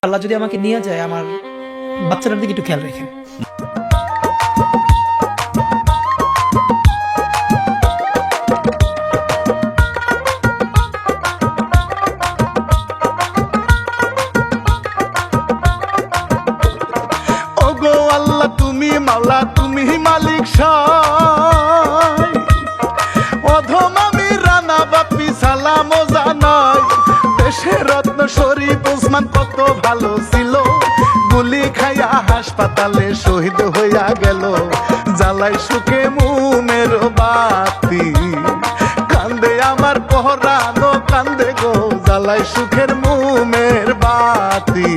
আল্লাহ যদি আমাকে নিয়ে যায়, আমার বাচ্চাটার দিকে একটু খেয়াল রেখেন। ওগো আল্লাহ তুমি মাওলা, তুমি মালিক সাই। অধম আমি রানা বাপি সালাম জানাই। দেশের রত্ন শরীফ ওসমান কত ভালো ছিল, গুলি খাইয়া হাসপাতালে শহীদ হইয়া গেল। জ্বালাই সুখে মুমের বাতি, কান্দে আমার পহরানো কান্দে গো, জ্বালাই সুখের মুমের বাতি।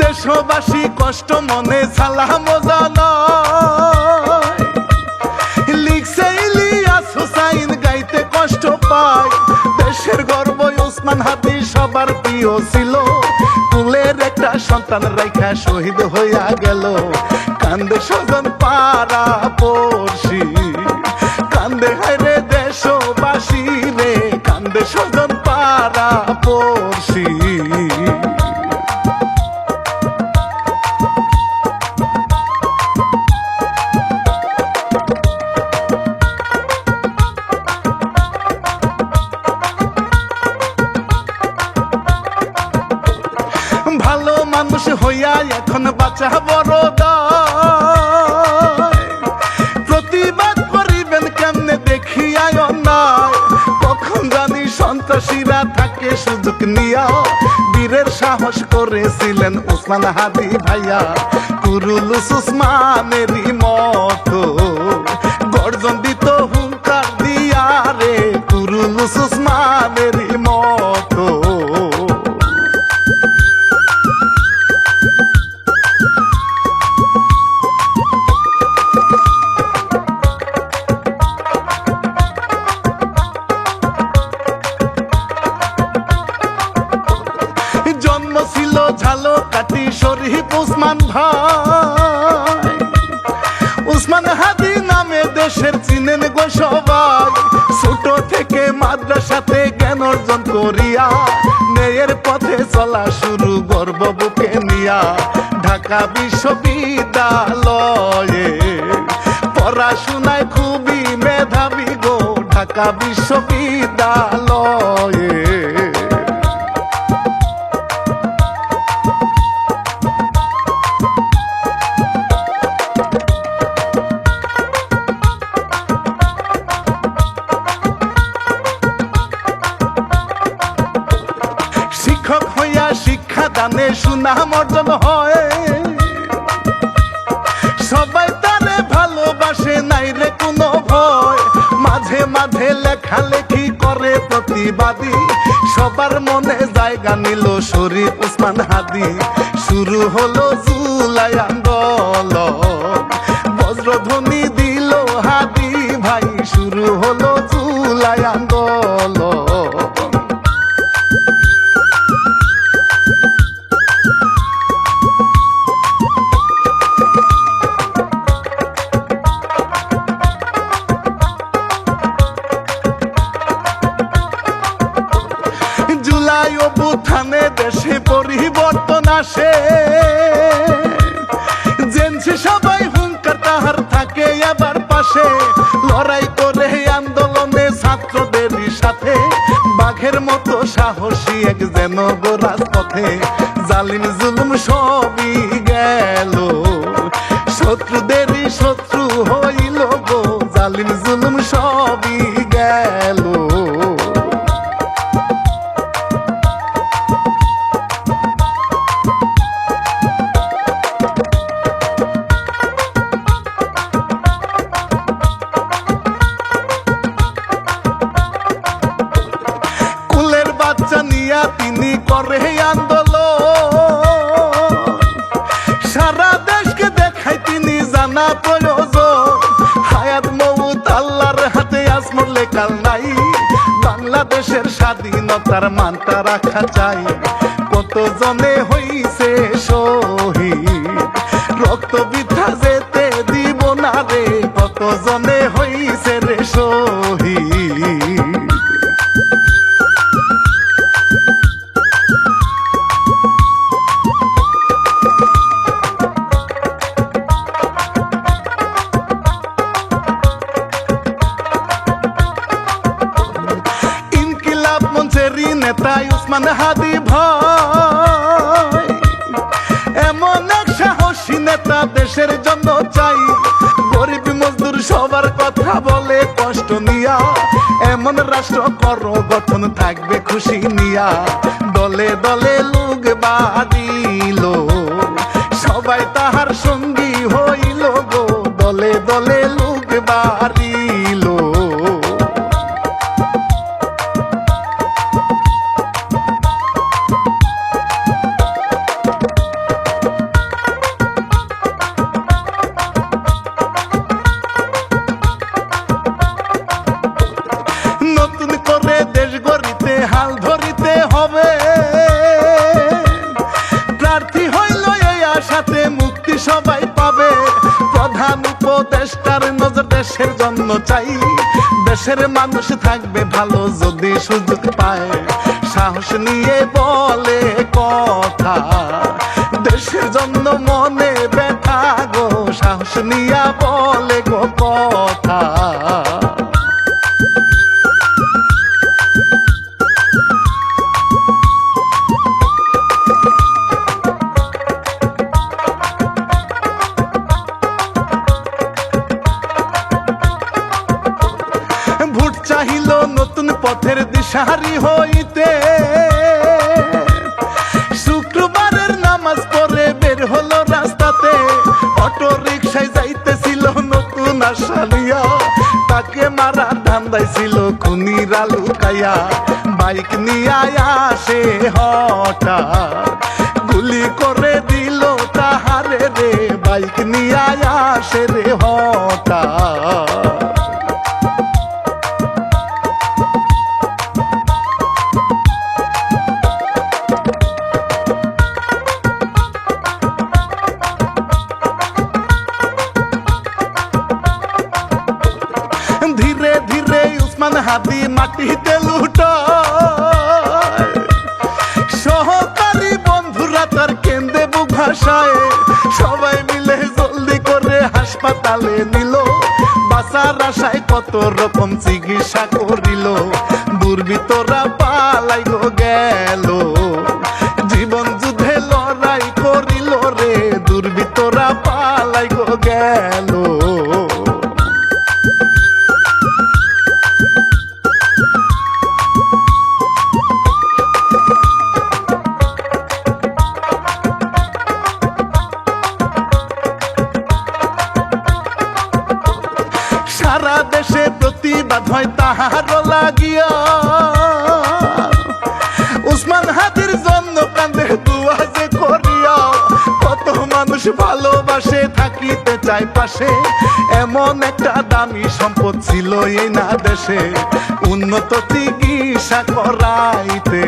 দেশবাসী কষ্ট মনে সালাম জানায়। লিখছে ইলিয়াস হুসাইন গাইতে কষ্ট পায়। দেশের গর্ব ওসমান হাদি সবার প্রিয় ছিল, কুলের একটা সন্তান রাইখা শহীদ হইয়া গেল। কান্দে স্বজন পাড়া পড়শি, কান্দে হায়রে দেশবাসী রে, কান্দে স্বজন পাড়া পড়শি। ভালো মানুষ হইয়া এখন বাঁচা বড় দায়। প্রতিবাদ করিবেন কেমনে দেখিয়া অন্যায়, কখন জানি সন্ত্রাসীরা থাকে সুযোগ নিয়া। বীরের সাহস করেছিলেন ওসমান হাদি ভাইয়া, কুরুলুস ওসমানেরই মতো গর্জন দিত হুঙ্কার দিয়া রে, কুরুলুস ওসমানেরই মতো। জন্ম ছিল ঝালকাঠি শরীফ ওসমান ভাই। ওসমান হাদি নামে দেশের চিনেন গো সবাই। ছোট থেকে মাদ্রাসাতে জ্ঞান অর্জন করিয়া, ন্যায়ের পথে চলা শুরু গর্ব বুকে নিয়া। ঢাকা বিশ্ববিদ্যালয়ে পড়াশোনায় খুবই মেধাবী গো, ঢাকা বিশ্ববিদ্যালয়ে। শিক্ষক হইয়া শিক্ষা দানে সুনাম অর্জন হয়। সবাই তারে ভালোবাসে, নাই রে কোনো ভয়। মাঝে মাঝে লেখালেখি করে প্রতিবাদী, সবার মনে জায়গা নিল শরীফ ওসমান হাদি। শুরু হলো জুলাই আন্দোলন, বজ্রধ্বনি দিল হাদি ভাই। শুরু হলো জুলাই আন্দোলন। জুলাই অভ্যুত্থানে দেশে পরিবর্তন আসে, জেনছি সবাই হুঙ্কার তাহার থাকে আবার পাশে। লড়াই করে আন্দোলনে ছাত্রদের সাথে, বাঘের মতো সাহসী এক যেন গো রাজপথে। জালিম জুলুম সবই গেল, শত্রুদেরই শত্রু হইল গো, জালিম জুলুম সবই গেল। কুলের বাচ্চা নিয়া তিনি করে আন্দোলন, সারা দেশকে দেখাই তিনি জানা প্রয়োজন। হায়াত মউত আল্লাহর হাতে, আজ মরলে কাল নাই। বাংলাদেশের স্বাধীনতার মানটা রাখা চাই। কত কত জনে হইছে শহীদ, রক্ত বৃথা যেতে দিব না রে, কত জনে হইছে রে শহীদ। ইনকিলাব মঞ্চেরই নেতা উসমান হাদি ভাই, এমন এক সাহসী নেতা দেশের জন্য চাই। গরিব মজদুর সবার কথা বলে কষ্ট নিয়া, এমন রাষ্ট্র করো গঠন থাকবে খুশি নিয়া। দলে দলে লোক বাড়িল, সবাই তাহার সঙ্গী হইল গো, দলে দলে লোক বাড়িল। নতুন করে দেশ গড়িতে হাল ধরিতে হবে, প্রার্থী হইল এই আশাতে মুক্তি সবাই পাবে। প্রধান উপদেষ্টার নজর দেশের জন্য চাই, দেশের মানুষ থাকবে ভালো যদি সুযোগ পায়। সাহস নিয়ে বলে কথা, দেশের জন্য মনে ব্যথা গো, সাহস নিয়ে বলে গো কথা। ভোট চাহিল নতুন পথের দিশারি হইতে, শুক্রবারের নামাজ পড়ে বের হলো রাস্তাতে। অটো রিক্সায় যাইতেছিল নতুন আশা নিয়া, তাকে মারা ধান্দায় ছিল খুনিরা লুকাইয়া। বাইক নিয়ে আসে হঠাৎ, গুলি করে দিল তাহারে রে, বাইক নিয়ে আসে রে হঠাৎ। ধীরে ধীরে উসমান হাদি মাটিতে লুটায়, সহকারী বন্ধুরা তার কেন্দ্রে বুক ভাষায়। সবাই মিলে জলদি করে হাসপাতালে নিল, বাঁচার আশায় কত রকম চিকিৎসা করিল। দুর্বৃত্তরা পালাই গেল, জীবন যুদ্ধে লড়াই করিল রে, দুর্বৃত্তরা পালাই গেল। সারা দেশে প্রতিবাদ হয় তাহার লাগিয়া, উসমান হাদির জন্য কান্দে দুয়া যে করিয়া। কত মানুষ ভালোবাসে থাকিতে চায় পাশে, এমন একটা দামি সম্পদ ছিল এই না দেশে। উন্নত চিকিৎসা করাইতে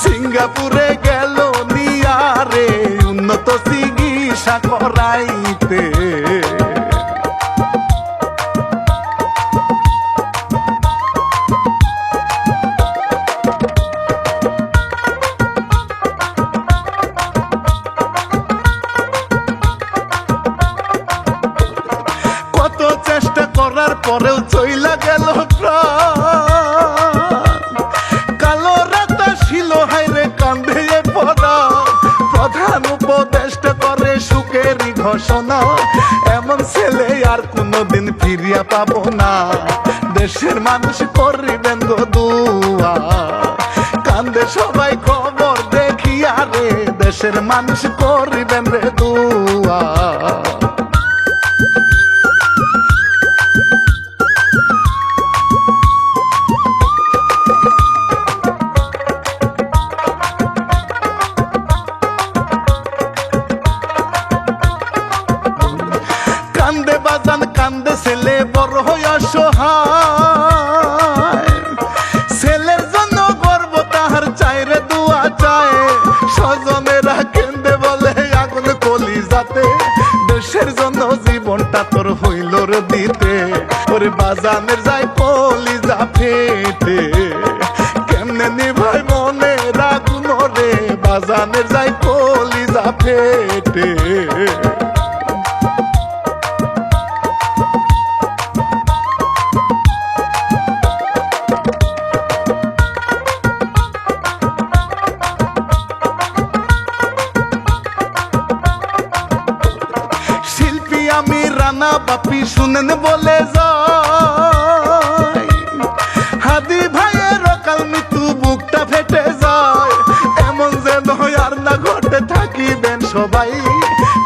সিঙ্গাপুরে গেল নিয়ারে, উন্নত চিকিৎসা করাইতে। কত চেষ্টা করার পরেও চইলা গেল প্রাণ, কালো রাত ছিল হাইরে কান্ধে পড়া। প্রধান উপদেষ্টা করে সুখেরই ঘোষণা, এমন ছেলে আর কোনোদিন ফিরিয়া পাবো না। দেশের মানুষ করিবেন গো দুয়া, কান্দে সবাই খবর দেখিয়া রে, দেশের মানুষ করিবেন রে দুয়া। কান্দে বাজান কান্দে ছেলে বড় হইয়া অসহায়, ছেলের জন্য গর্ব তাহার চাইরে দুয়া চায়। ঐশের জন্য জীবনটা তোর হইল রে দিতে, ওরে বাজানের যায় কলিজা ফেটে, কেমনে নিভাই মনে রাখুন রে, বাজানের যায় কলিজা ফেটে। শিল্পী আমি রানা বাপি শুনেন বলে যায়, হাদি ভাইয়ের অকাল মৃত্যু বুকটা ফেটে যায়, এমন যেন আর না ঘটে থাকিবেন সবাই,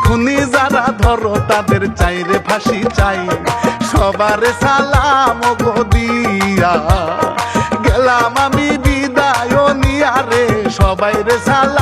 খুনি যারা ধরো তাদের চাইরে ফাঁসি চাই, সবারে সালাম গো দিয়া গেলাম আমি বিদায় নিয়া রে, সবাই রে সালাম